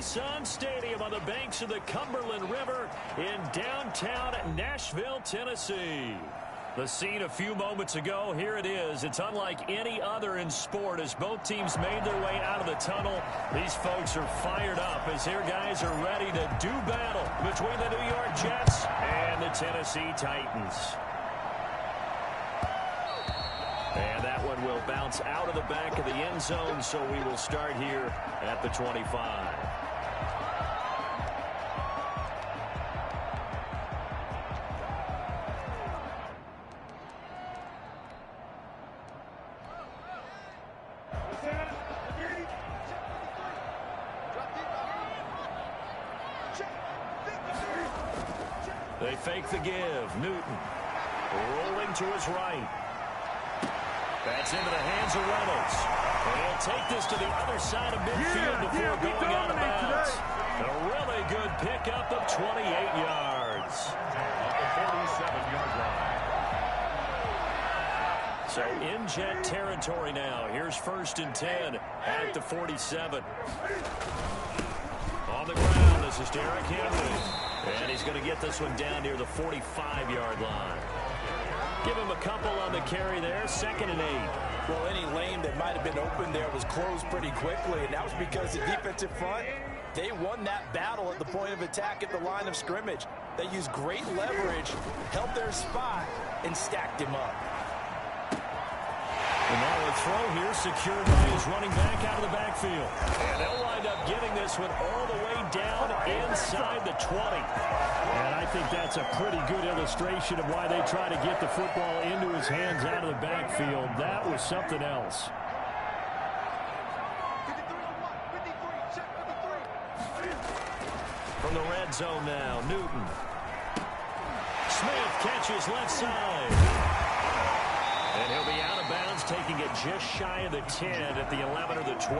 Nissan Stadium on the banks of the Cumberland River in downtown Nashville, Tennessee. The scene a few moments ago, here it is. It's unlike any other in sport as both teams made their way out of the tunnel. These folks are fired up as their guys are ready to do battle between the New York Jets and the Tennessee Titans. And that one will bounce out of the back of the end zone, so we will start here at the 25. They fake the give. Newton rolling to his right. That's into the hands of Reynolds. And he'll take this to the other side of midfield before going out of bounds. A really good pickup of 28 yards. At the 47-yard line. So in Jet territory now. Here's 1st and 10 at the 47. On the ground, this is Derrick Henry. And he's going to get this one down near the 45-yard line. Give him a couple on the carry there. 2nd and 8. Well, any lane that might have been open there was closed pretty quickly, and that was because the defensive front, they won that battle at the point of attack at the line of scrimmage. They used great leverage, held their spot, and stacked him up. And now a throw here secured by his running back out of the backfield. And they'll wind up getting this one all the way down inside the 20. And I think that's a pretty good illustration of why they try to get the football into his hands out of the backfield. That was something else. From the red zone now, Newton. Smith catches left side. And he'll be out of bounds, taking it just shy of the 10 at the 11 or the 12.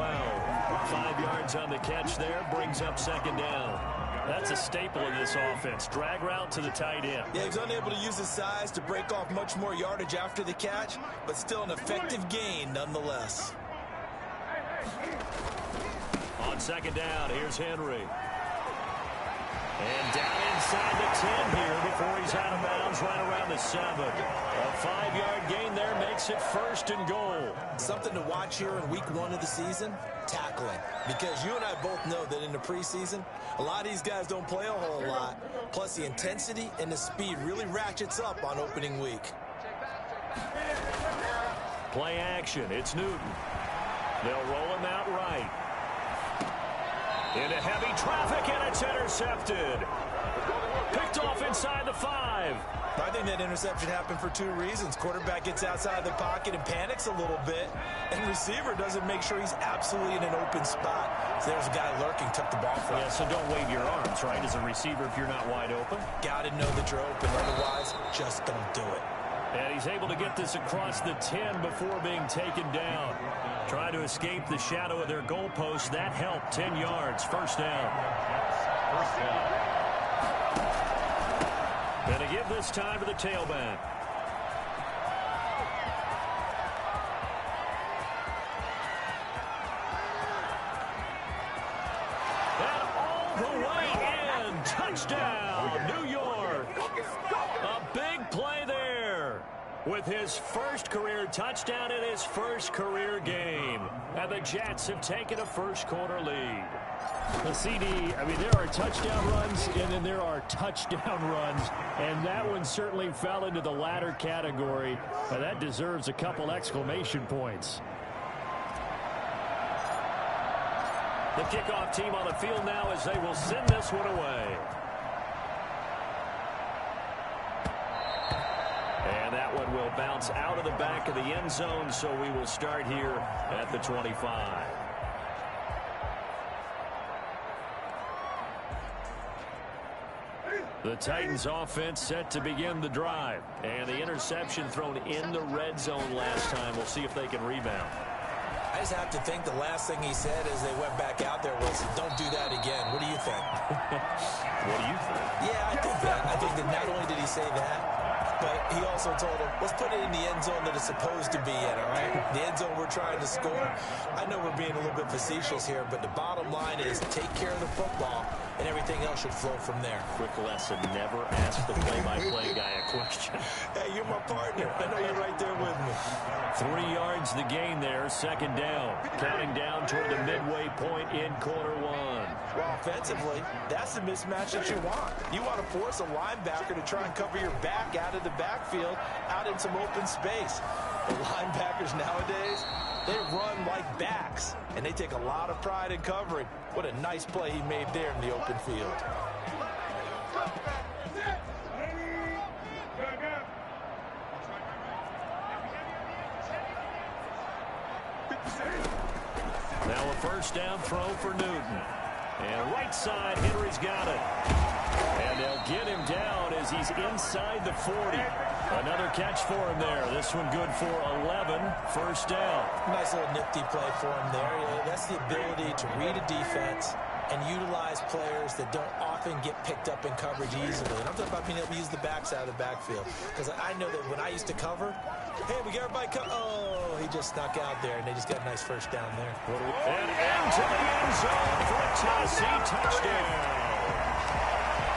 5 yards on the catch there, brings up 2nd down. That's a staple of this offense. Drag route to the tight end. Yeah, he's unable to use his size to break off much more yardage after the catch, but still an effective gain nonetheless. On 2nd down, here's Henry. And down inside the 10 here before he's out of bounds right around the 7. A 5-yard gain there makes it 1st and goal. Something to watch here in week 1 of the season, tackling. Because you and I both know that in the preseason, a lot of these guys don't play a whole lot. Plus the intensity and the speed really ratchets up on opening week. Play action, it's Newton. They'll roll him out right. Into heavy traffic, and it's intercepted. Picked off inside the 5. I think that interception happened for 2 reasons. Quarterback gets outside the pocket and panics a little bit, and receiver doesn't make sure he's absolutely in an open spot. So there's a guy lurking, took the ball from him. Yeah, so don't wave your arms, right, as a receiver if you're not wide open. Got to know that you're open. Otherwise, just don't do it. And he's able to get this across the 10 before being taken down. Trying to escape the shadow of their goalpost. That helped. 10 yards. 1st down. And to give this time to the tailback. And all the way in. Touchdown, New York. A big play there. With his 1st career touchdown in his 1st career game. And the Jets have taken a 1st quarter lead. The CD, I mean, there are touchdown runs, and then there are touchdown runs. And that one certainly fell into the latter category. And that deserves a couple exclamation points. The kickoff team on the field now as they will send this one away. And that one will bounce out of the back of the end zone, so we will start here at the 25. The Titans offense set to begin the drive. And the interception thrown in the red zone last time. We'll see if they can rebound. I just have to think the last thing he said as they went back out there was, don't do that again. What do you think? What do you think? Yeah, I think that. I think that not only did he say that, but he also told him, let's put it in the end zone that it's supposed to be in, all right? The end zone we're trying to score. I know we're being a little bit facetious here, but the bottom line is take care of the football, and everything else should flow from there. Quick lesson, never ask the play-by-play guy a question. Hey, you're my partner. I know you're right there with me. 3 yards the gain there, second down. Counting down toward the midway point in quarter one. Well, offensively, that's the mismatch that you want. You want to force a linebacker to try and cover your back out of the backfield, out in some open space. The linebackers nowadays, they run like backs, and they take a lot of pride in covering. What a nice play he made there in the open field. Now a first down throw for Newton. And right side, Henry's got it. And they'll get him down as he's inside the 40. Another catch for him there. This one good for 11. First down. Nice little nifty play for him there. That's the ability to read a defense and utilize players that don't often get picked up in coverage easily. And I'm talking about being able to use the backs out of the backfield. Because I know that when I used to cover, hey, we got everybody oh, he just snuck out there, and they just got a nice first down there. And into the end zone for a Tennessee touchdown.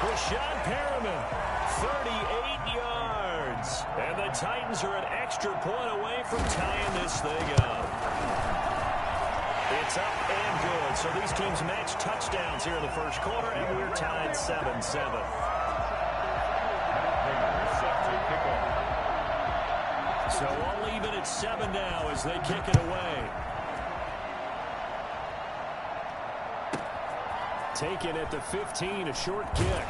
Rashad Perriman, 38 yards. And the Titans are an extra point away from tying this thing up. It's up and good. So these teams match touchdowns here in the first quarter, and we're tied 7-7. So all even at 7 now as they kick it away. Taken at the 15, a short kick.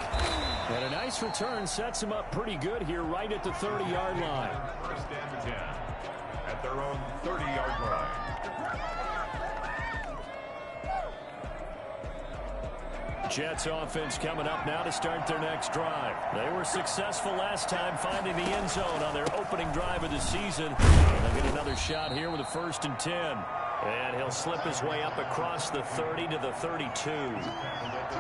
And a nice return sets him up pretty good here right at the 30-yard line. First and 10 at their own 30-yard line. Jets offense coming up now to start their next drive. They were successful last time finding the end zone on their opening drive of the season. They'll get another shot here with a 1st and 10. And he'll slip his way up across the 30 to the 32.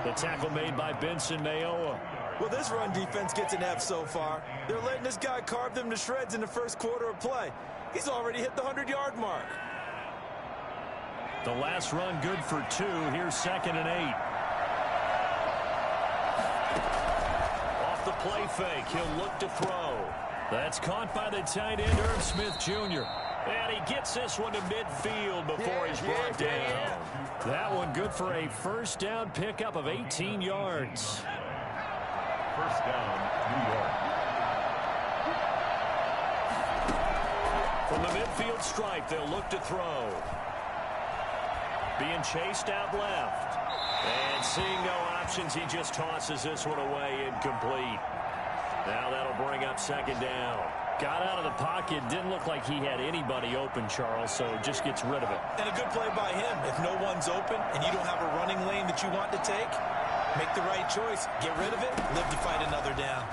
The tackle made by Benson Mayowa. Well, this run defense gets an F so far. They're letting this guy carve them to shreds in the first quarter of play. He's already hit the 100-yard mark. The last run good for 2. Here's 2nd and 8. Off the play fake, he'll look to throw. That's caught by the tight end, Irv Smith Jr. And he gets this one to midfield before he's brought down. That one good for a first down pickup of 18 yards. First down, New York. From the midfield stripe, they'll look to throw. Being chased out left. And seeing no options, he just tosses this one away incomplete. Now that'll bring up 2nd down. Got out of the pocket. Didn't look like he had anybody open, Charles, so just gets rid of it. And a good play by him. If no one's open and you don't have a running lane that you want to take, make the right choice. Get rid of it. Live to fight another down.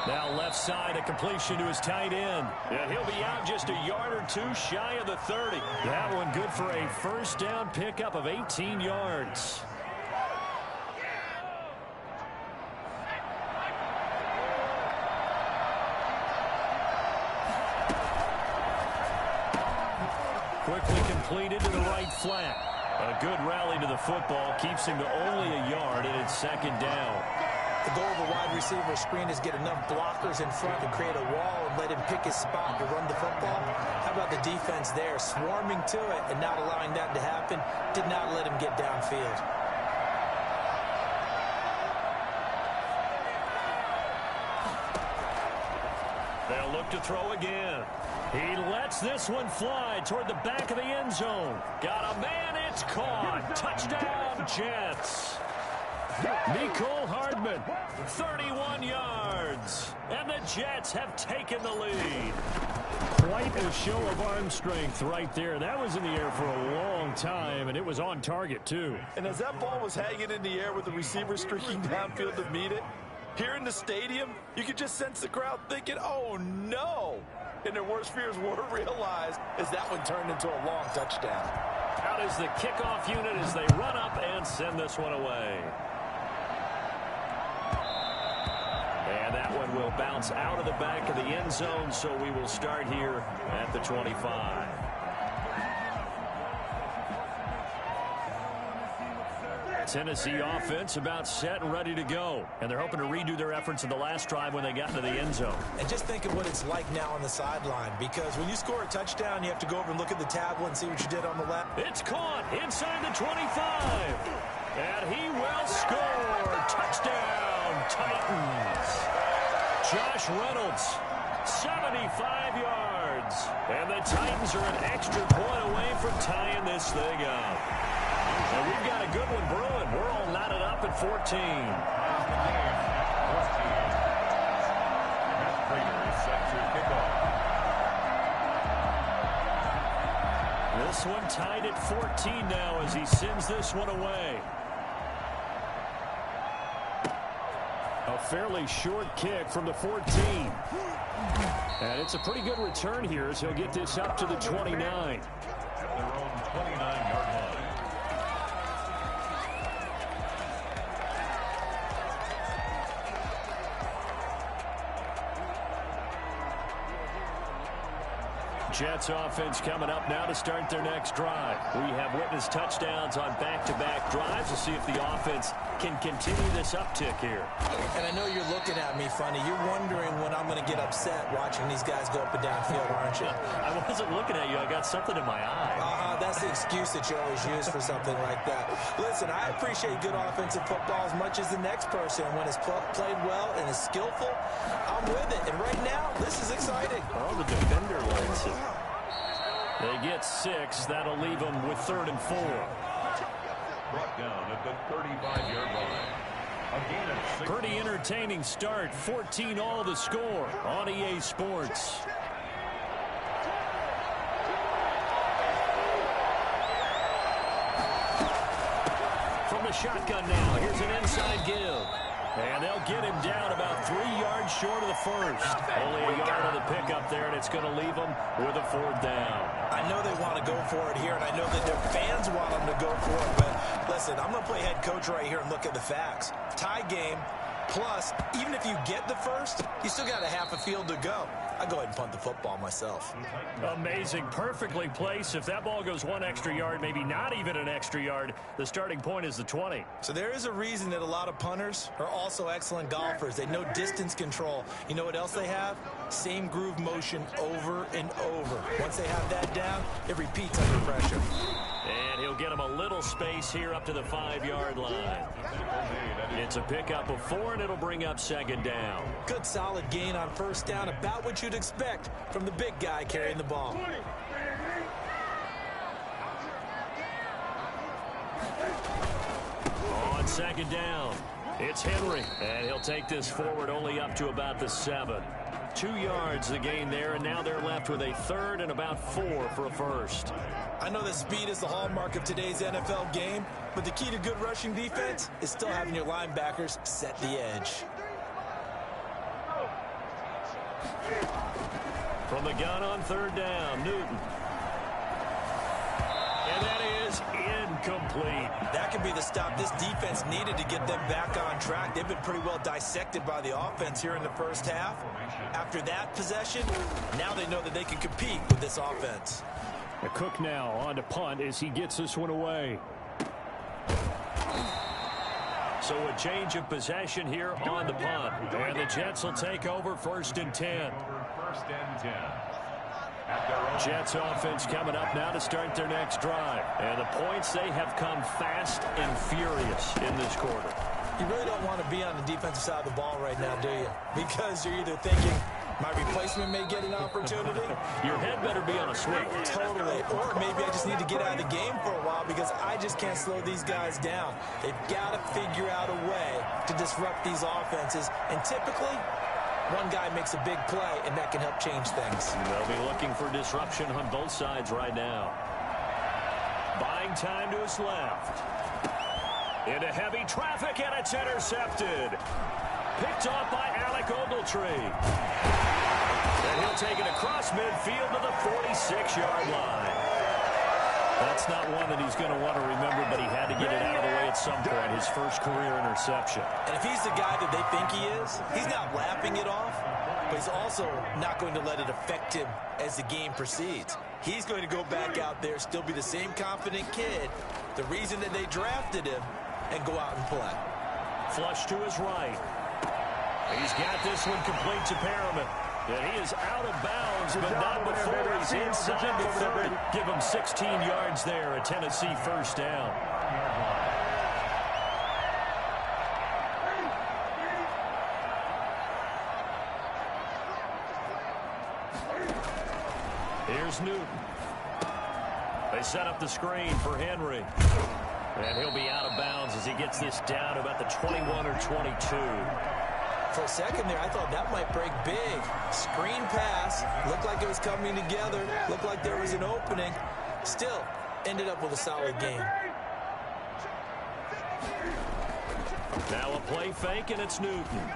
Now left side, a completion to his tight end. And he'll be out just a yard or 2 shy of the 30. That one good for a first down pickup of 18 yards. Quickly completed to the right flat. A good rally to the football keeps him to only a yard, and it's 2nd down. The goal of a wide receiver screen is get enough blockers in front to create a wall and let him pick his spot to run the football. How about the defense there, swarming to it and not allowing that to happen? Did not let him get downfield. They'll look to throw again. He lets this one fly toward the back of the end zone. Got a man, it's caught. Touchdown, Jets. Nicole Hardman, 31 yards. And the Jets have taken the lead. Quite a show of arm strength right there. That was in the air for a long time, and it was on target, too. And as that ball was hanging in the air with the receiver streaking downfield to meet it, here in the stadium, you could just sense the crowd thinking, oh, no. And their worst fears were realized as that one turned into a long touchdown. Out is the kickoff unit as they run up and send this one away. It'll bounce out of the back of the end zone, so we will start here at the 25. Tennessee offense about set and ready to go. And they're hoping to redo their efforts in the last drive when they got into the end zone. And just think of what it's like now on the sideline, because when you score a touchdown, you have to go over and look at the tablet and see what you did on the left. It's caught inside the 25. And he will score. Touchdown, Titans. Josh Reynolds, 75 yards. And the Titans are an extra point away from tying this thing up. And we've got a good one brewing. We're all knotted up at 14. This one tied at 14 now as he sends this one away. A fairly short kick from the 14. And it's a pretty good return here as he'll get this up to the 29. At their own 29-yard line. Jets offense coming up now to start their next drive. We have witnessed touchdowns on back-to-back drives. We'll see if the offense can continue this uptick here. And I know you're looking at me funny. You're wondering when I'm going to get upset watching these guys go up and down field, aren't you? I wasn't looking at you. I got something in my eye. That's the excuse that you always use for something like that. Listen, I appreciate good offensive football as much as the next person. When it's played well and is skillful, I'm with it. And right now, this is exciting. Oh, the defender likes it. They get 6. That'll leave them with 3rd and 4. Brought down at the 35-yard line. A gain of 6. Pretty entertaining start. 14-all the score on EA Sports. From the shotgun now, here's an inside give. And they'll get him down about 3 yards short of the first. Only a yard on the pickup there, and it's going to leave them with a 4th down. I know they want to go for it here, and I know that their fans want them to go for it. But listen, I'm going to play head coach right here and look at the facts. Tie game, plus, even if you get the first, you still got a half a field to go. I go ahead and punt the football myself. Amazing. Perfectly placed. If that ball goes 1 extra yard, maybe not even an extra yard, the starting point is the 20. So there is a reason that a lot of punters are also excellent golfers. They know distance control. You know what else they have? Same groove motion over and over. Once they have that down, it repeats under pressure. And he'll get him a little space here up to the 5-yard line. It's a pickup of 4, and it'll bring up 2nd down. Good solid gain on 1st down, about what you'd expect from the big guy carrying the ball. On 2nd down, it's Henry, and he'll take this forward only up to about the 7. 2 yards the gain there, and now they're left with a 3rd and about 4 for a first. I know that speed is the hallmark of today's NFL game, but the key to good rushing defense is still having your linebackers set the edge. From the gun on 3rd down, Newton. And that is incomplete. That could be the stop this defense needed to get them back on track. They've been pretty well dissected by the offense here in the first half. After that possession, now they know that they can compete with this offense. A Cook now on to punt as he gets this one away. So a change of possession here on the punt. And the Jets will take over 1st and 10. Jets offense coming up now to start their next drive. And the points, they have come fast and furious in this quarter. You really don't want to be on the defensive side of the ball right now, do you? Because you're either thinking, my replacement may get an opportunity. Your head better be on a swivel. Totally. Or maybe I just need to get out of the game for a while because I just can't slow these guys down. They've got to figure out a way to disrupt these offenses. And typically, one guy makes a big play, and that can help change things. They'll be looking for disruption on both sides right now. Buying time to his left. Into heavy traffic, and it's intercepted. Picked off by Alec Ogletree. And he'll take it across midfield to the 46-yard line. That's not one that he's going to want to remember, but he had to get it out of the way at some point, his first career interception. And if he's the guy that they think he is, he's not laughing it off, but he's also not going to let it affect him as the game proceeds. He's going to go back out there, still be the same confident kid, the reason that they drafted him, and go out and play. Flush to his right. He's got this one complete to Perriman. And he is out of bounds, but not before he's inside the 30. Give him 16 yards there, a Tennessee first down. Here's Newton. They set up the screen for Henry. And he'll be out of bounds as he gets this down to about the 21 or 22. For a second there, I thought that might break big. Screen pass. Looked like it was coming together. Looked like there was an opening. Still, ended up with a solid game. Now a play fake, and it's Newton.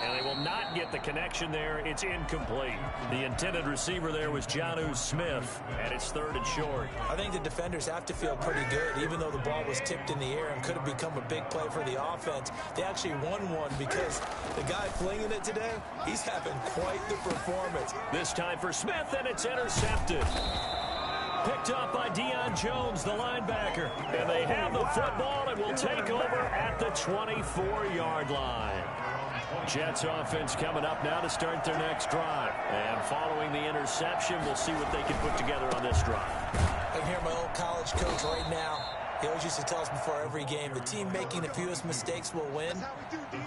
And they will not get the connection there. It's incomplete. The intended receiver there was Jonnu Smith, and it's 3rd and short. I think the defenders have to feel pretty good, even though the ball was tipped in the air and could have become a big play for the offense. They actually won one because the guy flinging it today, he's having quite the performance. This time for Smith, and it's intercepted. Picked up by Deion Jones, the linebacker. And they have the football and will take over at the 24-yard line. Jets offense coming up now to start their next drive. And following the interception, we'll see what they can put together on this drive. I can hear my old college coach right now. He always used to tell us before every game, the team making the fewest mistakes will win.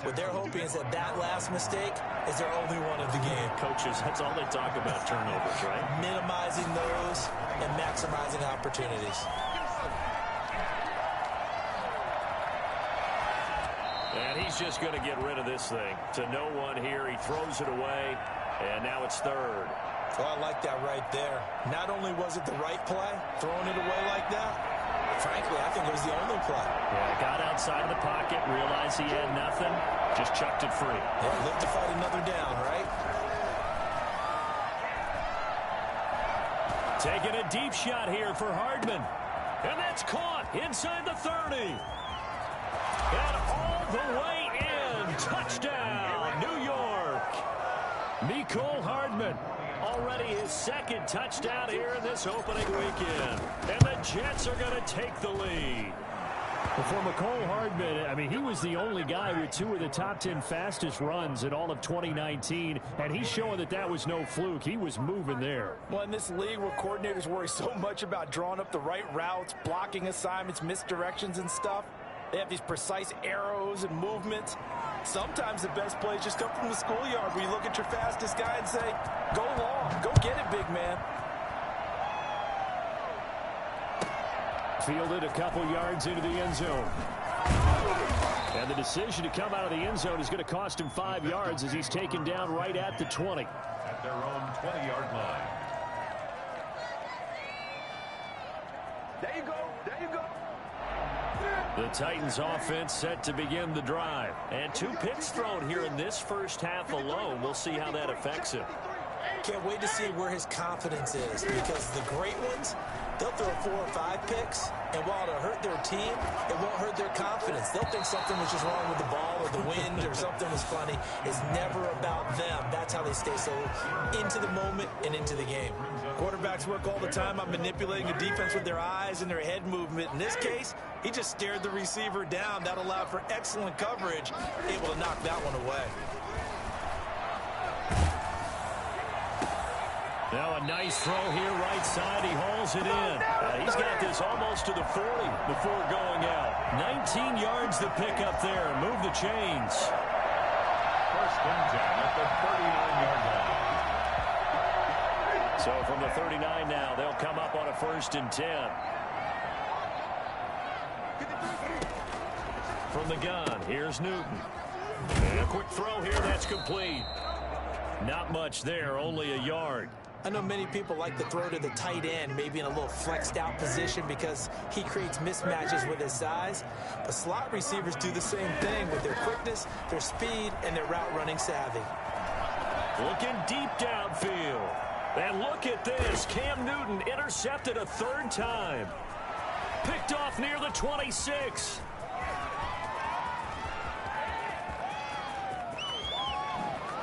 What they're hoping is that that last mistake is their only one of the game. Coaches, that's all they talk about, turnovers, right? Minimizing those and maximizing opportunities. And he's just going to get rid of this thing. To no one here. He throws it away, and now it's 3rd. Oh, I like that right there. Not only was it the right play, throwing it away like that, frankly, I think it was the only play. Yeah, got outside of the pocket, realized he had nothing, just chucked it free. Yeah, live to fight another down, right? Taking a deep shot here for Hardman. And that's caught inside the 30. And all the way in. Touchdown, New York. Mecole Hardman. Already his 2nd touchdown here in this opening weekend. And the Jets are going to take the lead. For Mecole Hardman, I mean, he was the only guy with 2 of the top 10 fastest runs in all of 2019, and he's showing that that was no fluke. He was moving there. Well, in this league where coordinators worry so much about drawing up the right routes, blocking assignments, misdirections and stuff, they have these precise arrows and movements. Sometimes the best plays just come from the schoolyard where you look at your fastest guy and say, go long, go get it, big man. Fielded a couple yards into the end zone. And the decision to come out of the end zone is going to cost him 5 yards as he's taken down right at the 20. At their own 20-yard line. There you go. There you go. The Titans offense set to begin the drive. And 2 picks thrown here in this first half alone. We'll see how that affects him. Can't wait to see where his confidence is, because the great ones, they'll throw 4 or 5 picks, and while it'll hurt their team, it won't hurt their confidence. They'll think something was just wrong with the ball or the wind or something was funny. It's never about them. That's how they stay so into the moment and into the game. Quarterbacks work all the time on manipulating the defense with their eyes and their head movement. In this case, he just stared the receiver down. That allowed for excellent coverage, able to knock that one away. Now a nice throw here right side. He hauls it in. He's got this almost to the 40 before going out. 19 yards to pick up there. Move the chains. First and 10 at the 39-yard line. So from the 39 now, they'll come up on a 1st and 10. From the gun, here's Newton. And a quick throw here, that's complete. Not much there, only a yard. I know many people like to throw to the tight end, maybe in a little flexed out position because he creates mismatches with his size. But slot receivers do the same thing with their quickness, their speed, and their route running savvy. Looking deep downfield. And look at this. Cam Newton intercepted a third time. Picked off near the 26.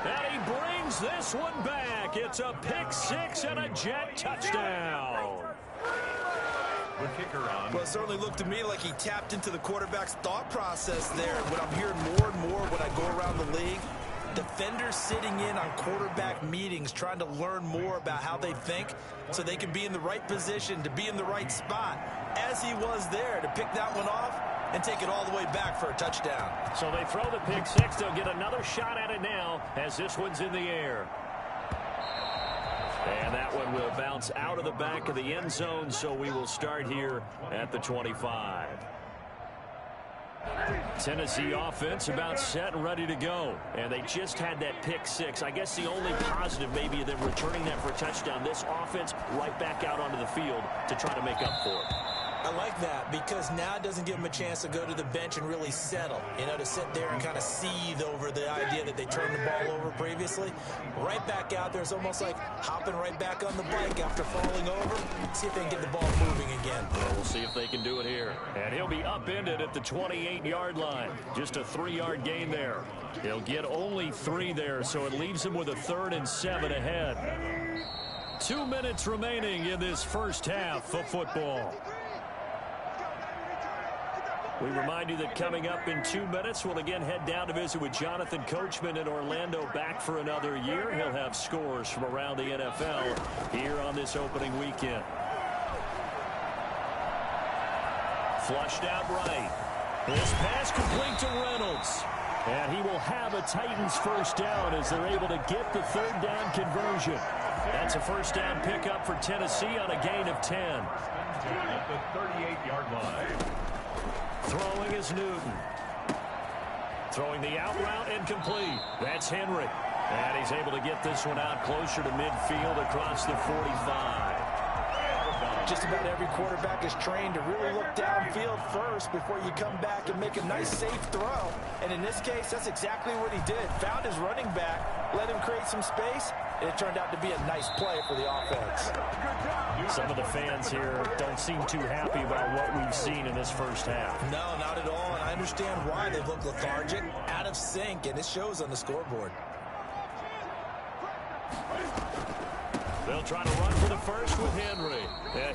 And he brings this one back. It's a pick six and a Jet touchdown. The kicker on. Well, it certainly looked to me like he tapped into the quarterback's thought process there. What I'm hearing more and more when I go around the league, defenders sitting in on quarterback meetings trying to learn more about how they think so they can be in the right position to be in the right spot, as he was there to pick that one off and take it all the way back for a touchdown. So they throw the pick six. They'll get another shot at it now as this one's in the air. And that one will bounce out of the back of the end zone, so we will start here at the 25. Tennessee offense about set and ready to go. And they just had that pick six. I guess the only positive maybe of them returning that for a touchdown. This offense right back out onto the field to try to make up for it. I like that because now it doesn't give them a chance to go to the bench and really settle, you know, to sit there and kind of seethe over the idea that they turned the ball over previously. Right back out there, it's almost like hopping right back on the bike after falling over. See if they can get the ball moving again. Well, we'll see if they can do it here. And he'll be upended at the 28-yard line. Just a 3-yard gain there. He'll get only 3 there, so it leaves him with a 3rd and 7 ahead. 2 minutes remaining in this first half of football. We remind you that coming up in 2 minutes, we'll again head down to visit with Jonathan Coachman in Orlando, back for another year. He'll have scores from around the NFL here on this opening weekend. Flushed out right. This pass complete to Reynolds. And he will have a Titans first down as they're able to get the 3rd down conversion. That's a first down pickup for Tennessee on a gain of 10. At the 38-yard line. Throwing is Newton. Throwing the out route incomplete. That's Henry. And he's able to get this one out closer to midfield across the 45. Just about every quarterback is trained to really look downfield first before you come back and make a nice, safe throw. And in this case, that's exactly what he did. Found his running back, let him create some space, and it turned out to be a nice play for the offense. Some of the fans here don't seem too happy about what we've seen in this first half. No, not at all, and I understand why. They look lethargic, out of sync, and it shows on the scoreboard. They'll try to run for the first with Henry.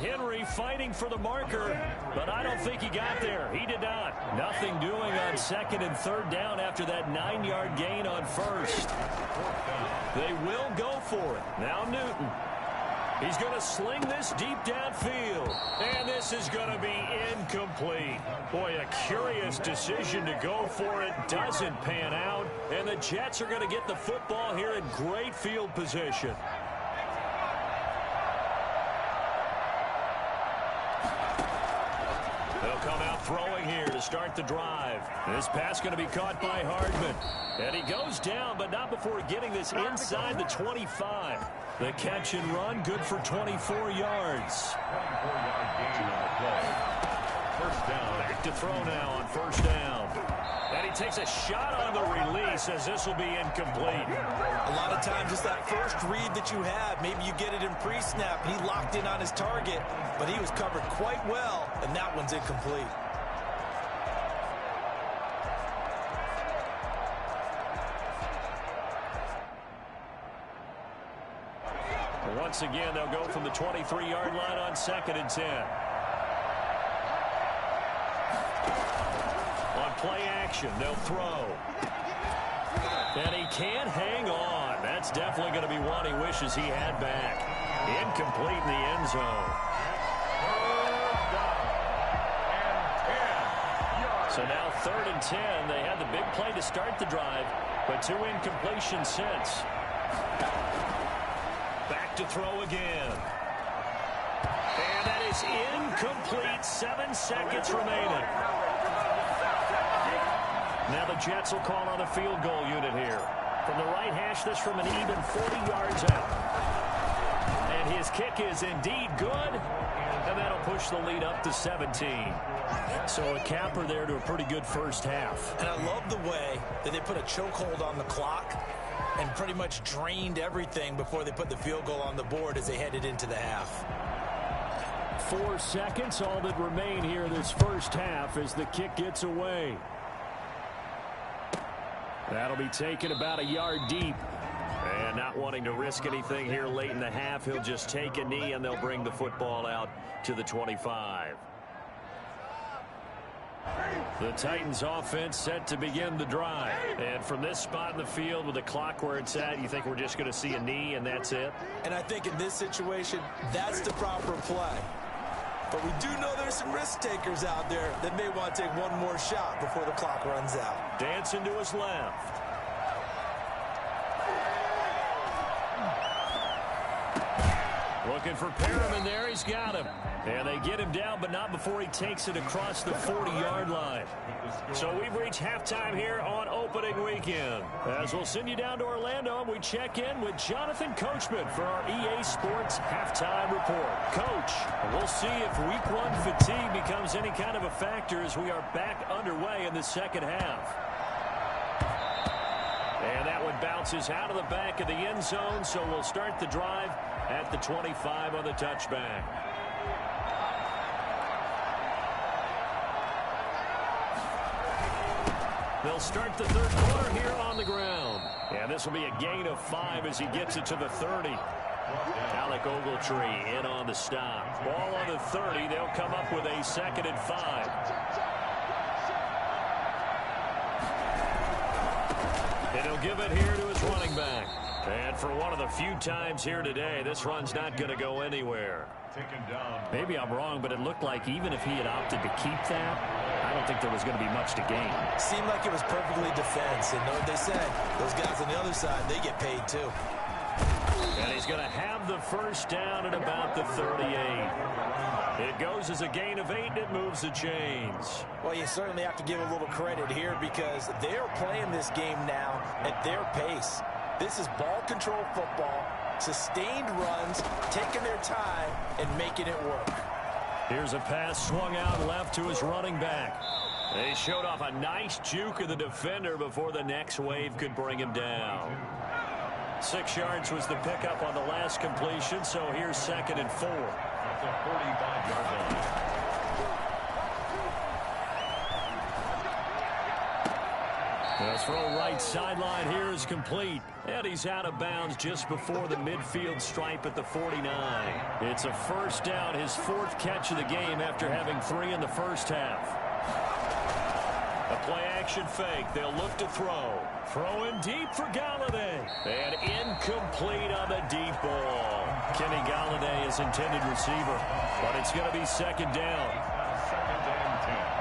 Henry fighting for the marker, but I don't think he got there. He did not. Nothing doing on 2nd and 3rd down after that 9-yard gain on 1st. They will go for it. Now Newton. He's going to sling this deep downfield. And this is going to be incomplete. Boy, a curious decision to go for it. Doesn't pan out. And the Jets are going to get the football here in great field position. They'll come out throwing here to start the drive. This pass going to be caught by Hardman. And he goes down, but not before getting this inside the 25. The catch and run, good for 24 yards. 24-yard gain on the play. First down. Back to throw now on first down. And he takes a shot on the release as this will be incomplete. A lot of times it's that first read that you have. Maybe you get it in pre-snap. He locked in on his target, but he was covered quite well, and that one's incomplete. Once again, they'll go from the 23-yard line on 2nd and 10. On play action, they'll throw. And he can't hang on. That's definitely going to be one he wishes he had back. Incomplete in the end zone. So now 3rd and 10. They had the big play to start the drive, but 2 incompletions since. Back to throw again. And that is incomplete. 7 seconds remaining. Now the Jets will call on a field goal unit here. From the right hash, this from an even 40 yards out. And his kick is indeed good. And that'll push the lead up to 17. So a capper there to a pretty good first half. And I love the way that they put a chokehold on the clock. and pretty much drained everything before they put the field goal on the board as they headed into the half. 4 seconds, all that remain here this first half as the kick gets away. That'll be taken about a yard deep. And not wanting to risk anything here late in the half, he'll just take a knee and they'll bring the football out to the 25. The Titans offense set to begin the drive. And from this spot in the field with the clock where it's at, you think we're just going to see a knee and that's it? And I think in this situation, that's the proper play. But we do know there's some risk takers out there that may want to take one more shot before the clock runs out. Dancing to his left. Looking for Perriman there. He's got him. And they get him down, but not before he takes it across the 40-yard line. So we've reached halftime here on opening weekend. As we'll send you down to Orlando, we check in with Jonathan Coachman for our EA Sports Halftime Report. Coach, we'll see if Week 1 fatigue becomes any kind of a factor as we are back underway in the second half. And that one bounces out of the back of the end zone, so we'll start the drive at the 25 on the touchback. They'll start the third quarter here on the ground. And this will be a gain of 5 as he gets it to the 30. Alec Ogletree in on the stop. Ball on the 30. They'll come up with a 2nd and 5. And he'll give it here to his running back. And for one of the few times here today, this run's not going to go anywhere. Maybe I'm wrong, but it looked like even if he had opted to keep that, I don't think there was going to be much to gain. Seemed like it was perfectly defense. And know what they said? Those guys on the other side, they get paid too. And he's going to have the first down at about the 38. It goes as a gain of 8, and it moves the chains. Well, you certainly have to give a little credit here because they're playing this game now at their pace. This is ball control football, sustained runs, taking their time, and making it work. Here's a pass swung out left to his running back. They showed off a nice juke of the defender before the next wave could bring him down. 6 yards was the pickup on the last completion, so here's 2nd and 4. At the 45-yard line. The throw right sideline here is complete. And he's out of bounds just before the midfield stripe at the 49. It's a first down, his 4th catch of the game after having 3 in the first half. A play-action fake. They'll look to throw. Throwing deep for Galladay. And incomplete on the deep ball. Kenny Galladay is intended receiver. But it's going to be 2nd down. 2nd and 10.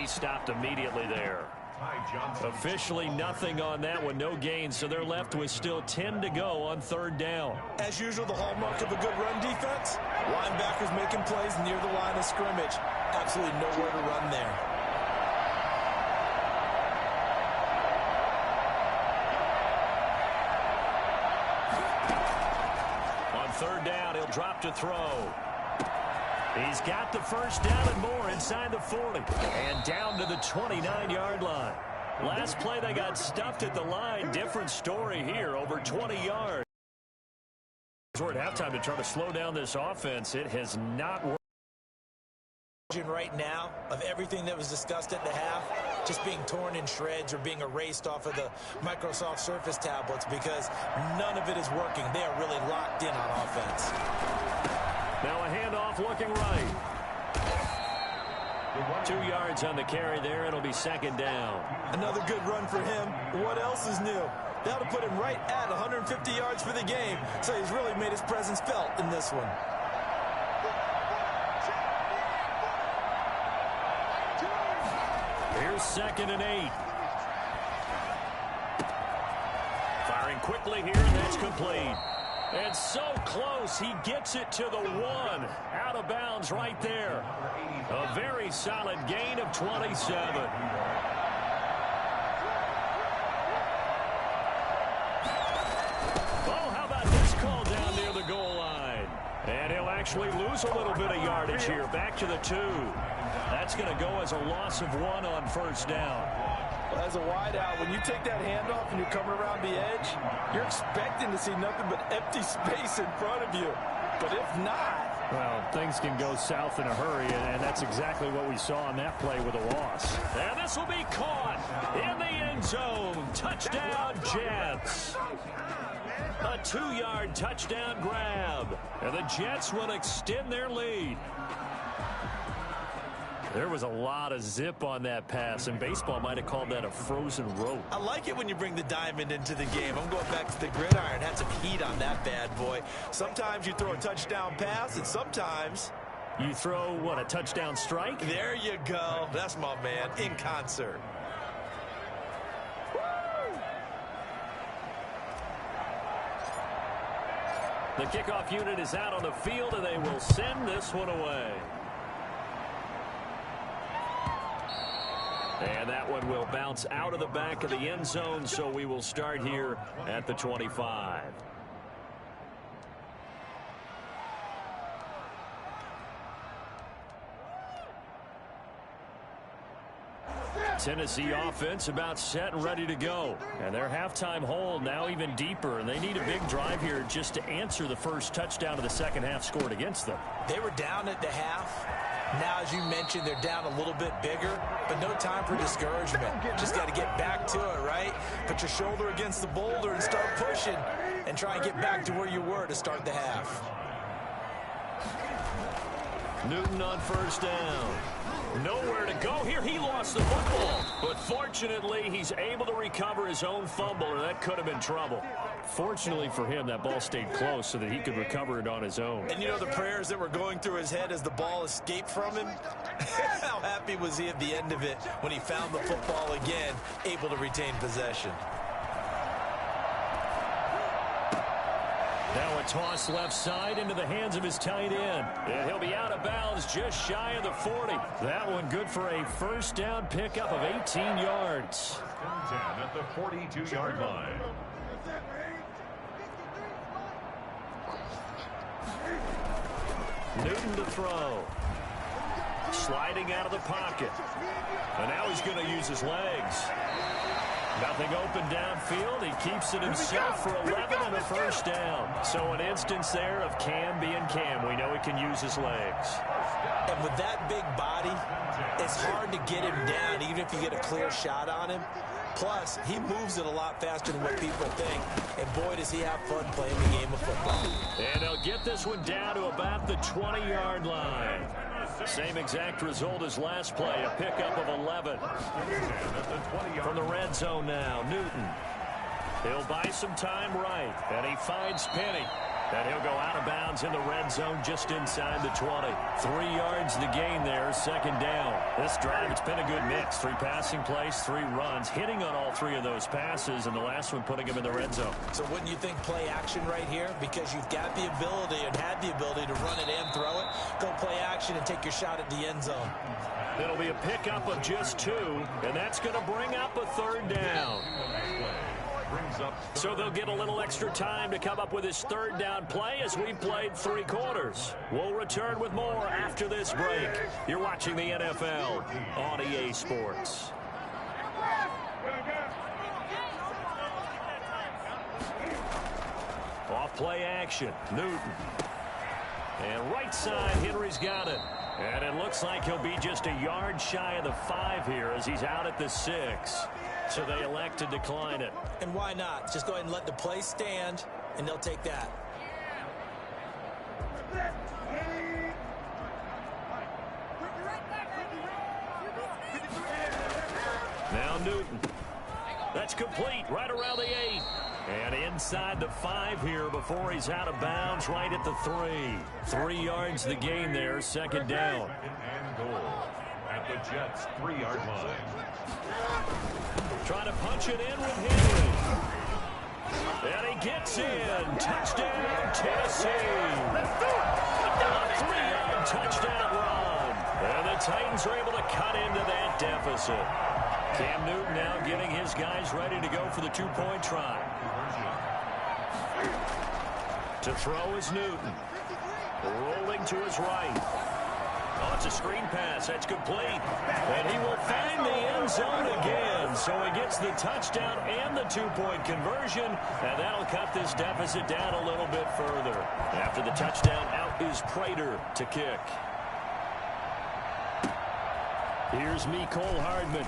Stopped immediately there. Officially nothing on that one, no gain, so they're left with still 10 to go on 3rd down. As usual, the hallmark of a good run defense, linebackers making plays near the line of scrimmage. Absolutely nowhere to run there. On 3rd down, he'll drop to throw. He's got the first down and more inside the 40. And down to the 29-yard line. Last play, they got stuffed at the line. Different story here, over 20 yards. We're at halftime to try to slow down this offense. It has not worked. Right now, of everything that was discussed at the half, just being torn in shreds or being erased off of the Microsoft Surface tablets because none of it is working. They are really locked in on offense. Now a handoff looking right. 2 yards on the carry there. It'll be 2nd down. Another good run for him. What else is new? That'll put him right at 150 yards for the game. So he's really made his presence felt in this one. Here's 2nd and 8. Firing quickly here, and that's complete. And so close, he gets it to the 1. Out of bounds right there. A very solid gain of 27. actually lose a little bit of yardage here. Back to the 2. That's going to go as a loss of 1 on first down. Well, as a wideout, when you take that handoff and you're coming around the edge, you're expecting to see nothing but empty space in front of you. But if not... Well, things can go south in a hurry, and that's exactly what we saw on that play with a loss. And this will be caught in the end zone. Touchdown, Jets. A 2-yard touchdown grab. And the Jets will extend their lead. There was a lot of zip on that pass, and baseball might have called that a frozen rope. I like it when you bring the diamond into the game. I'm going back to the gridiron. Had some heat on that bad boy. Sometimes you throw a touchdown pass, and sometimes... You throw, what, a touchdown strike? There you go. That's my man, in concert. The kickoff unit is out on the field, and they will send this one away. And that one will bounce out of the back of the end zone, so we will start here at the 25. Tennessee offense about set and ready to go. And their halftime hole now even deeper, and they need a big drive here just to answer the first touchdown of the second half scored against them. They were down at the half. Now, as you mentioned, they're down a little bit bigger, but no time for discouragement. Just got to get back to it, right? Put your shoulder against the boulder and start pushing and try and get back to where you were to start the half. Newton on first down. Nowhere to go here. He lost the football. But fortunately, he's able to recover his own fumble, or that could have been trouble. Fortunately for him, that ball stayed close so that he could recover it on his own. And you know the prayers that were going through his head as the ball escaped from him? How happy was he at the end of it when he found the football again, able to retain possession? Now a toss left side into the hands of his tight end. And he'll be out of bounds just shy of the 40. That one good for a first down pickup of 18 yards. 10 at the 42-yard line. Newton to throw. Sliding out of the pocket. And now he's going to use his legs. Nothing open downfield. He keeps it himself for 11 and a first down. So an instance there of Cam being Cam. We know he can use his legs. And with that big body, it's hard to get him down, even if you get a clear shot on him. Plus, he moves it a lot faster than what people think. And boy, does he have fun playing the game of football. And they'll get this one down to about the 20-yard line. Same exact result as last play, a pickup of 11. From the red zone now, Newton. He'll buy some time right, and he finds Penny. And he'll go out of bounds in the red zone just inside the 20. 3 yards to gain there, second down. This drive, it's been a good mix. 3 passing plays, 3 runs, hitting on all 3 of those passes, and the last one putting him in the red zone. So wouldn't you think play action right here? Because you've got the ability and had the ability to run it and throw it. Go play action and take your shot at the end zone. It'll be a pickup of just 2, and that's going to bring up a third down. So they'll get a little extra time to come up with his third down play as we've played 3 quarters. We'll return with more after this break. You're watching the NFL on EA Sports. Off play action, Newton. And right side, Henry's got it. And it looks like he'll be just a yard shy of the 5 here as he's out at the 6. So they elect to decline it. And why not? Just go ahead and let the play stand, and they'll take that. Now Newton. That's complete right around the 8. And inside the 5 here before he's out of bounds right at the 3. 3 yards the gain there, second down. And goal at the Jets' 3-yard line. Trying to punch it in with Henry. And he gets in. Touchdown, Tennessee. A 3-yard touchdown run. And the Titans are able to cut into that deficit. Cam Newton now getting his guys ready to go for the 2-point try. To throw is Newton. Rolling to his right. Oh, it's a screen pass. That's complete. And he will find the end zone again. So he gets the touchdown and the two-point conversion. And that'll cut this deficit down a little bit further. After the touchdown, out is Prater to kick. Here's Mecole Hardman.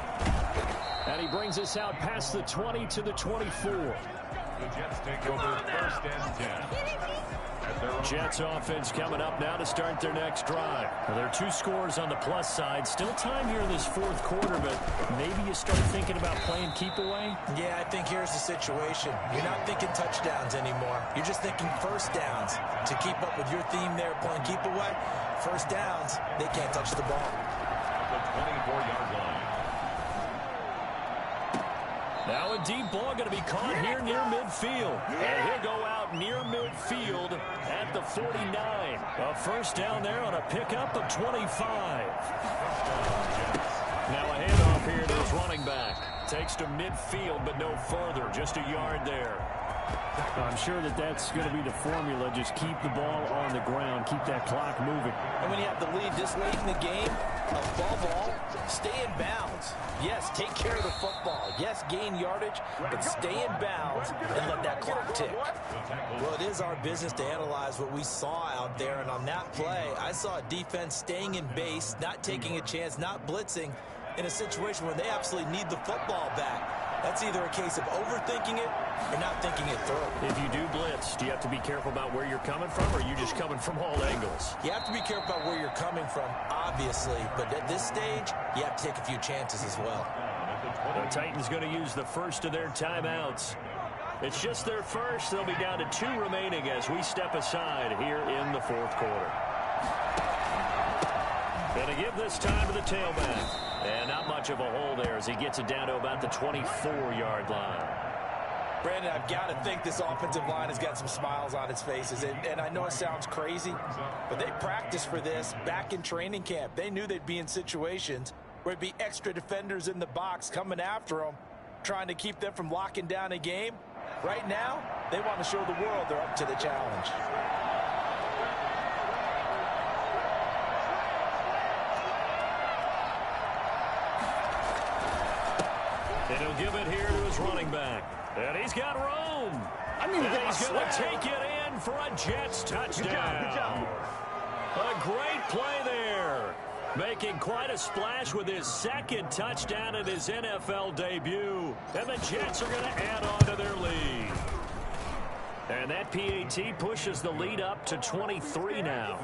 And he brings us out past the 20 to the 24. The Jets take over first and 10. Jets offense coming up now to start their next drive. Now, there are 2 scores on the plus side. Still time here in this fourth quarter, but maybe you start thinking about playing keep away? Yeah, I think here's the situation. You're not thinking touchdowns anymore. You're just thinking first downs. To keep up with your theme there, playing keep away, first downs, they can't touch the ball. The 24-yard line. Now a deep ball going to be caught here near midfield. And he'll go out near midfield at the 49. A first down there on a pickup of 25. Now a handoff here to his running back. Takes to midfield, but no further. Just a yard there. I'm sure that that's going to be the formula. Just keep the ball on the ground. Keep that clock moving. And when you have the lead this late in the game, above all, stay in bounds. Yes, take care of the football. Yes, gain yardage, but stay in bounds and let that clock tick. Well, it is our business to analyze what we saw out there. And on that play, I saw a defense staying in base, not taking a chance, not blitzing in a situation where they absolutely need the football back. That's either a case of overthinking it or not thinking it through. If you do blitz, do you have to be careful about where you're coming from, or are you just coming from all angles? You have to be careful about where you're coming from, obviously. But at this stage, you have to take a few chances as well. The Titans going to use the first of their timeouts. It's just their first. They'll be down to 2 remaining as we step aside here in the fourth quarter. Going to give this time to the tailback. And not much of a hole there as he gets it down to about the 24-yard line. Brandon, I've got to think this offensive line has got some smiles on its faces. And I know it sounds crazy, but they practiced for this back in training camp. They knew they'd be in situations where there'd be extra defenders in the box coming after them, trying to keep them from locking down a game. Right now, they want to show the world they're up to the challenge. And he'll give it here to his running back. And he's got room. And he's going to take it in for a Jets touchdown. Good job. A great play there. Making quite a splash with his second touchdown in his NFL debut. And the Jets are going to add on to their lead. And that PAT pushes the lead up to 23 now.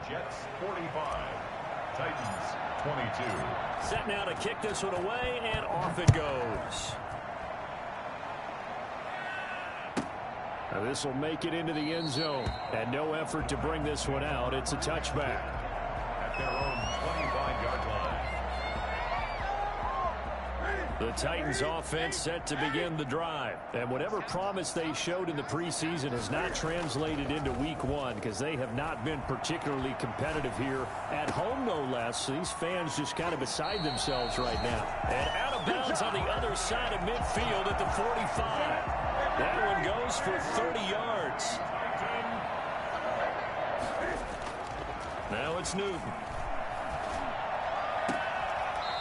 Jets 45. Titans 22. Set now to kick this one away, and off it goes. Now this will make it into the end zone. And no effort to bring this one out. It's a touchback. At their own 25-yard line. The Titans offense set to begin the drive. And whatever promise they showed in the preseason has not translated into week 1 because they have not been particularly competitive here at home, no less. These fans just kind of beside themselves right now. And out of bounds on the other side of midfield at the 45. That one goes for 30 yards. Now it's Newton.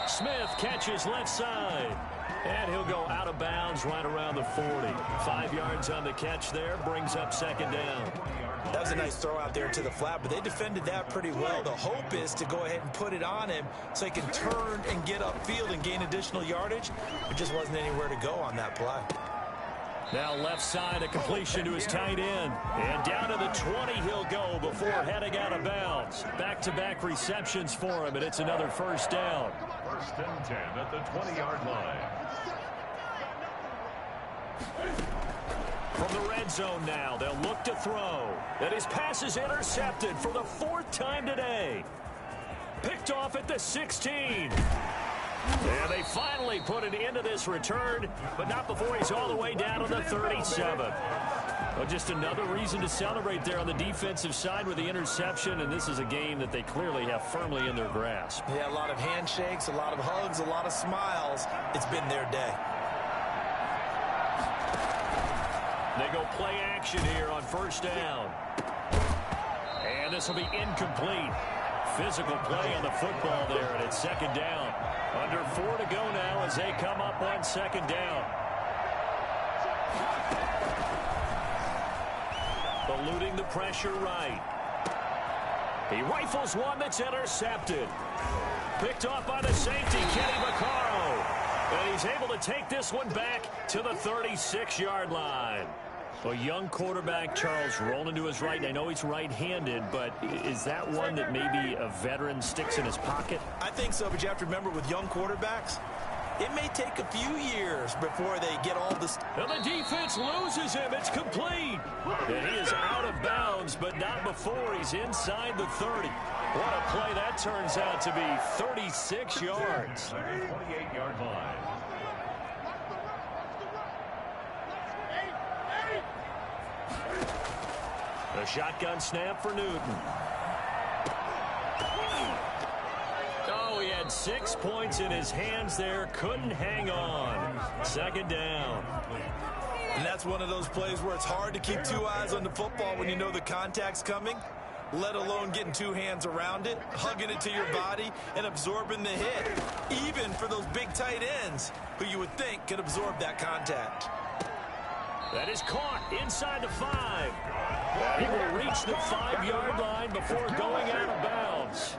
Smith catches left side. And he'll go out of bounds right around the 40. 5 yards on the catch there. Brings up second down. That was a nice throw out there to the flat, but they defended that pretty well. The hope is to go ahead and put it on him so he can turn and get upfield and gain additional yardage. There just wasn't anywhere to go on that play. Now left side, a completion to his tight end. And down to the 20 he'll go before heading out of bounds. Back-to-back receptions for him, and it's another first down. First and 10 at the 20-yard line. From the red zone now, they'll look to throw. And his pass is intercepted for the 4th time today. Picked off at the 16. And they finally put an end to this return, but not before he's all the way down to the 37. Well, just another reason to celebrate there on the defensive side with the interception, and this is a game that they clearly have firmly in their grasp. Yeah, a lot of handshakes, a lot of hugs, a lot of smiles. It's been their day. They go play action here on first down. And And this will be incomplete. Physical play on the football there, and it's second down. Under 4 to go now as they come up on second down. Eluding the pressure right. He rifles one that's intercepted. Picked off by the safety, Kenny Vaccaro. And he's able to take this one back to the 36-yard line. A young quarterback, Charles, rolling to his right. And I know he's right-handed, but is that one that maybe a veteran sticks in his pocket? I think so, but you have to remember with young quarterbacks, it may take a few years before they get all this. And the defense loses him. It's complete. And he is out of bounds, but not before he's inside the 30. What a play that turns out to be, 36 yards. 28-yard line. A shotgun snap for Newton. Oh, he had 6 points in his hands there. Couldn't hang on. Second down. And that's one of those plays where it's hard to keep two eyes on the football when you know the contact's coming, let alone getting two hands around it, hugging it to your body, and absorbing the hit, even for those big tight ends who you would think could absorb that contact. That is caught inside the 5. He will reach the 5-yard line before going out of bounds.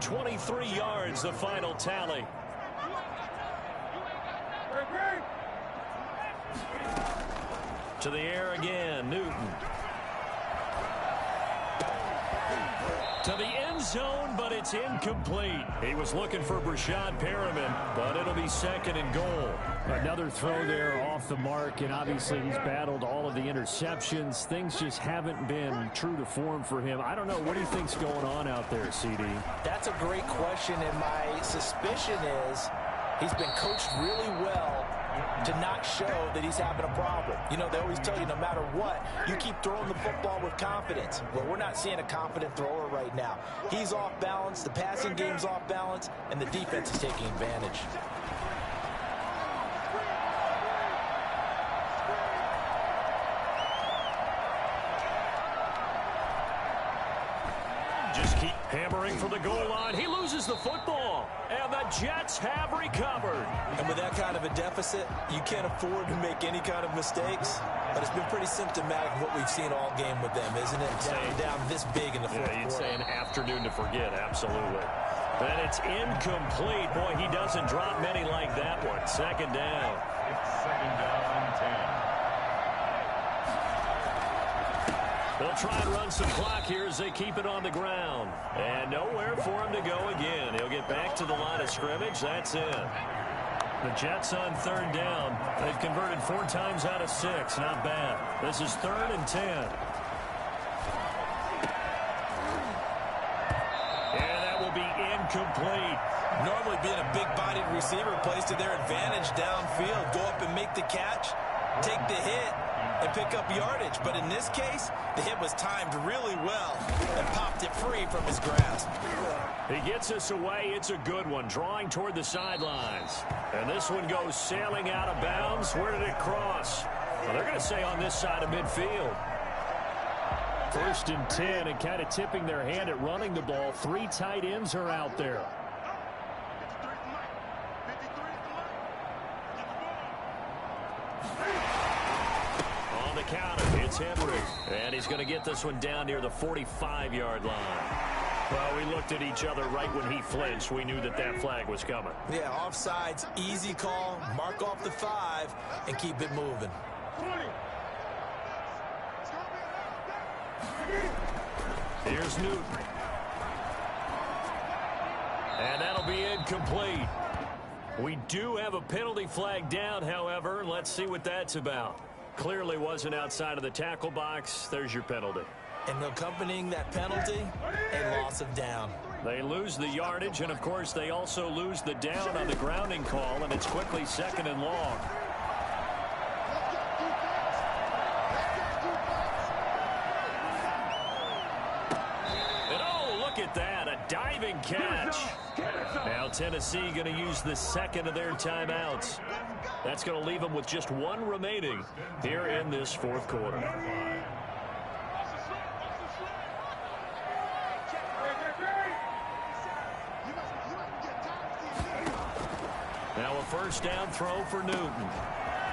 23 yards, the final tally. To the air again, Newton. To the end zone, but it's incomplete. He was looking for Brashad Perriman, but it'll be second and goal. Another throw there off the mark, and obviously he's battled all of the interceptions. Things just haven't been true to form for him. I don't know. What do you think's going on out there, CD? That's a great question, and my suspicion is he's been coached really well to not show that he's having a problem. You know, they always tell you no matter what, you keep throwing the football with confidence. Well, we're not seeing a confident thrower right now. He's off balance, the passing game's off balance, and the defense is taking advantage. Just keep hammering for the goal line. He loses the football, and the Jets have recovered. And with that kind of a deficit, you can't afford to make any kind of mistakes. But it's been pretty symptomatic of what we've seen all game with them, isn't it? Down this big in the fourth quarter. You'd say an afternoon to forget, absolutely. And it's incomplete. Boy, he doesn't drop many like that one. Second down. It's second down and 10. They'll try and run some clock here as they keep it on the ground. And nowhere for him to go again. He'll get back to the line of scrimmage. That's it. The Jets on third down. They've converted 4 times out of 6. Not bad. This is 3rd and 10. And that will be incomplete. Normally being a big-bodied receiver plays to their advantage downfield. Go up and make the catch, take the hit, and pick up yardage. But in this case, the hit was timed really well and popped it free from his grasp. He gets us away. It's a good one, drawing toward the sidelines. And this one goes sailing out of bounds. Where did it cross? Well, they're going to say on this side of midfield. 1st and 10, and kind of tipping their hand at running the ball. 3 tight ends are out there. On the counter, it's Henry. And he's going to get this one down near the 45-yard line. Well, we looked at each other right when he flinched. We knew that that flag was coming. Yeah, offsides, easy call. Mark off the 5 and keep it moving. Here's Newton. And that'll be incomplete. We do have a penalty flag down, however. Let's see what that's about. Clearly wasn't outside of the tackle box. There's your penalty. And accompanying that penalty, a loss of down. They lose the yardage, and, of course, they also lose the down on the grounding call, and it's quickly 2nd and long. And, oh, look at that, a diving catch. Now Tennessee going to use the 2nd of their timeouts. That's going to leave them with just 1 remaining here in this 4th quarter. first down throw for Newton.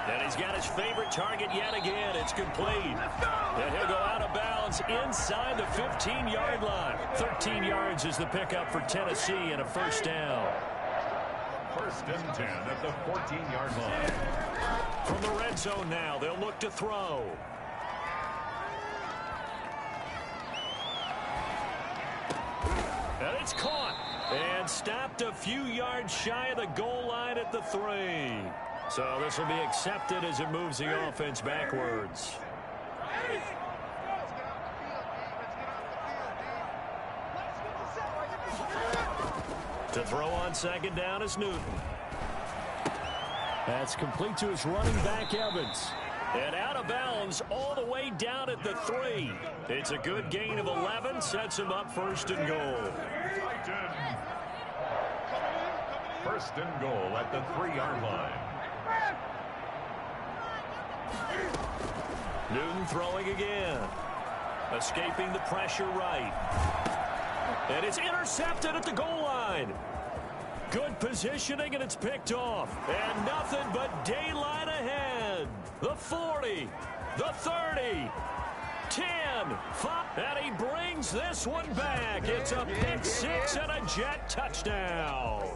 And he's got his favorite target yet again. It's complete. And he'll go out of bounds inside the 15-yard line. 13 yards is the pickup for Tennessee and a first down. First and 10 at the 14-yard line. From the red zone now, they'll look to throw. And it's caught. And stopped a few yards shy of the goal line at the 3. So this will be accepted as it moves the offense backwards. To throw on second down is Newton. That's complete to his running back, Evans. And out of bounds all the way down at the 3. It's a good gain of 11. Sets him up first and goal. First and goal at the 3-yard line. Newton throwing again. Escaping the pressure right. And it's intercepted at the goal line. Good positioning, and it's picked off. And nothing but daylight ahead. The 40, the 30, 10, 5. And he brings this one back. It's a pick 6 and a Jet touchdown.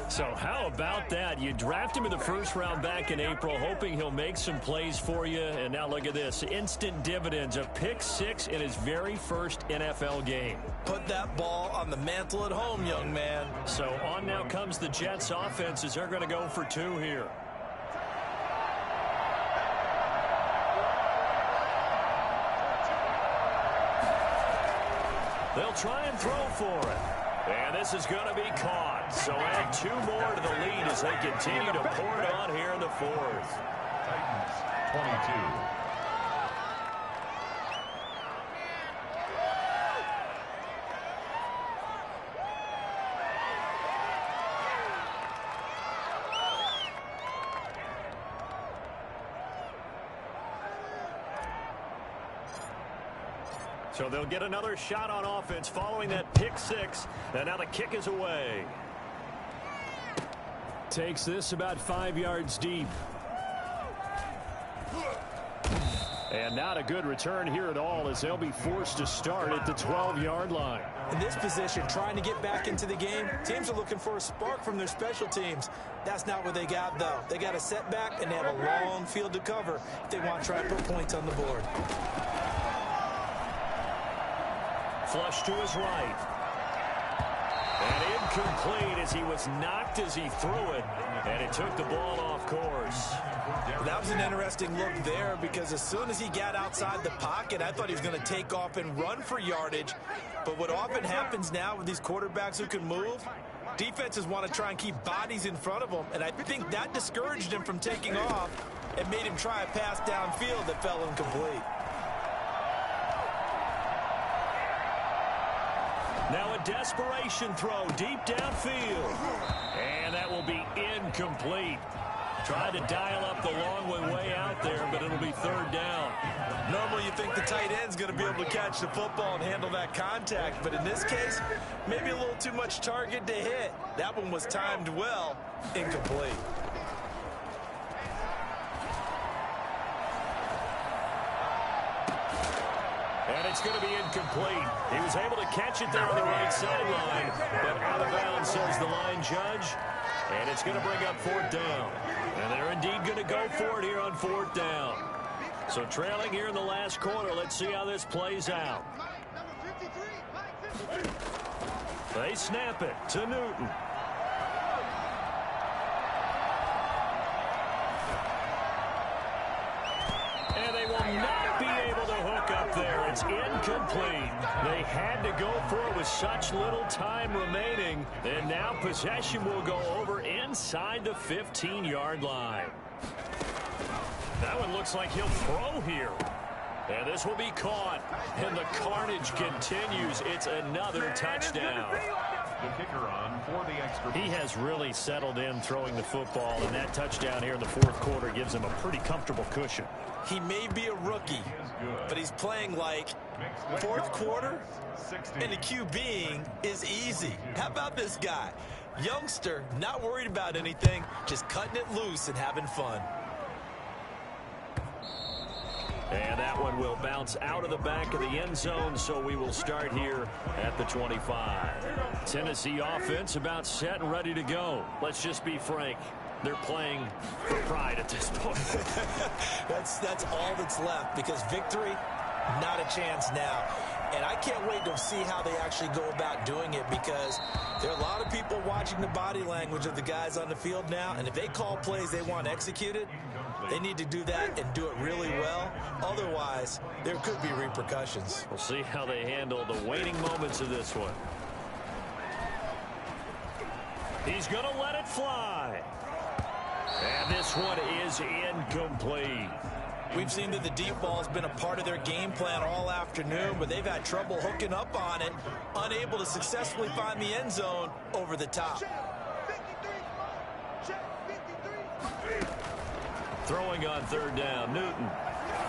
So how about that? You draft him in the first round back in April, hoping he'll make some plays for you. And now look at this. Instant dividends. A pick 6 in his very first NFL game. Put that ball on the mantle at home, young man. So on now comes the Jets offense as they're going to go for 2 here. They'll try and throw for it. And this is going to be caught. So add 2 more to the lead as they continue to pour it on here in the 4th. Titans 22. So they'll get another shot on offense following that pick 6. And now the kick is away. Takes this about 5 yards deep. And not a good return here at all as they'll be forced to start at the 12-yard line. In this position, trying to get back into the game, teams are looking for a spark from their special teams. That's not what they got, though. They got a setback, and they have a long field to cover if they want to try and put points on the board. Flush to his right. And incomplete as he was knocked as he threw it. And it took the ball off course. That was an interesting look there because as soon as he got outside the pocket, I thought he was going to take off and run for yardage. But what often happens now with these quarterbacks who can move, defenses want to try and keep bodies in front of them. And I think that discouraged him from taking off and made him try a pass downfield that fell incomplete. Now a desperation throw deep downfield. And that will be incomplete. Tried to dial up the long way out there, but it'll be 3rd down. Normally you think the tight end's going to be able to catch the football and handle that contact, but in this case, maybe a little too much target to hit. That one was timed well, incomplete. And it's going to be incomplete. He was able to catch it there on the right sideline, but out of bounds, says the line judge. And it's going to bring up 4th down. And they're indeed going to go for it here on 4th down. So trailing here in the last quarter, let's see how this plays out. They snap it to Newton. And they will not be able to hook up there. It's incomplete. They had to go for it with such little time remaining. And now possession will go over inside the 15-yard line. That one looks like he'll throw here. And this will be caught. And the carnage continues. It's another touchdown. The kicker on for the extra. He has really settled in throwing the football, and that touchdown here in the 4th quarter gives him a pretty comfortable cushion. He may be a rookie, but he's playing like 4th quarter, and the QBing is easy. How about this guy? Youngster, not worried about anything, just cutting it loose and having fun. And that one will bounce out of the back of the end zone, so we will start here at the 25. Tennessee offense about set and ready to go. Let's just be frank. They're playing for pride at this point. That's all that's left, because victory, not a chance now. And I can't wait to see how they actually go about doing it, because there are a lot of people watching the body language of the guys on the field now, and if they call plays they want executed, they need to do that and do it really well. Otherwise, there could be repercussions. We'll see how they handle the waning moments of this one. He's going to let it fly. And this one is incomplete. We've seen that the deep ball has been a part of their game plan all afternoon, but they've had trouble hooking up on it, unable to successfully find the end zone over the top. Throwing on third down, Newton.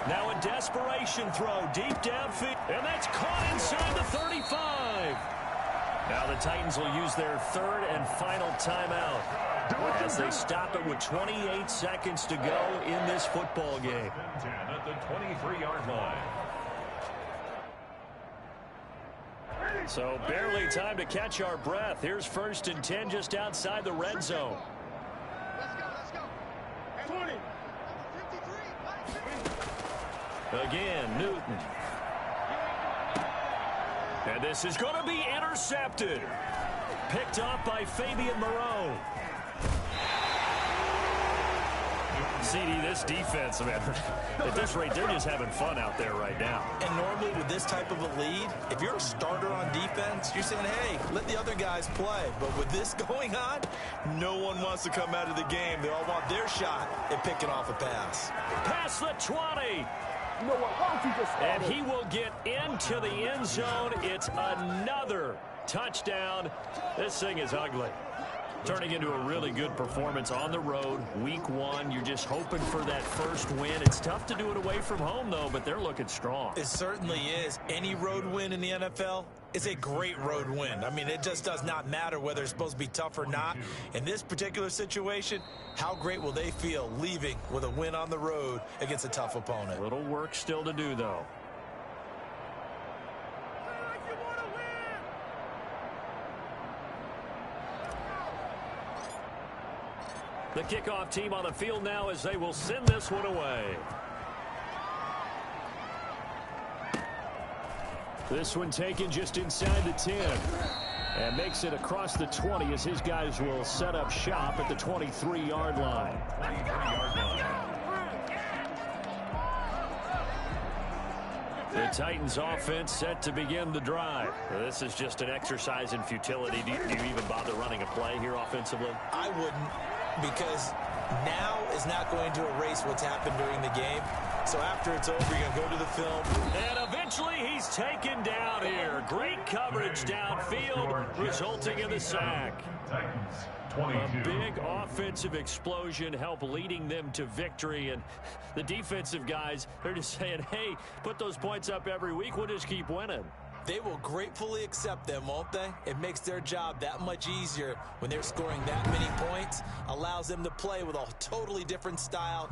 Now a desperation throw deep downfield, and that's caught inside the 35. Now the Titans will use their third and final timeout as they stop it with 28 seconds to go in this football game. At the 23-yard line. So barely time to catch our breath. Here's 1st and 10 just outside the red zone. Again, Newton. And this is going to be intercepted. Picked off by Fabian Moreau. CD, this defense, man, at this rate, they're just having fun out there right now. And normally with this type of a lead, if you're a starter on defense, you're saying, hey, let the other guys play. But with this going on, no one wants to come out of the game. They all want their shot at picking off a pass. Past the 20. You know what? Why don't you just And he will get into the end zone. It's another touchdown. This thing is ugly. Turning into a really good performance on the road. Week 1, you're just hoping for that first win. It's tough to do it away from home, though, but they're looking strong. It certainly is. Any road win in the NFL is a great road win. I mean, it just does not matter whether it's supposed to be tough or not. In this particular situation, how great will they feel leaving with a win on the road against a tough opponent? A little work still to do, though. The kickoff team on the field now as they will send this one away. This one taken just inside the 10. And makes it across the 20 as his guys will set up shop at the 23-yard line. 23-yard line. The Titans offense set to begin the drive. This is just an exercise in futility. Do you even bother running a play here offensively? I wouldn't, because now is not going to erase what's happened during the game. So after it's over, you're going to go to the film. And eventually he's taken down here. Great coverage downfield, resulting in the sack. Titans, A 22. big offensive explosion helped leading them to victory. And the defensive guys, they're just saying, hey, put those points up every week. We'll just keep winning. They will gratefully accept them, won't they? It makes their job that much easier when they're scoring that many points. Allows them to play with a totally different style.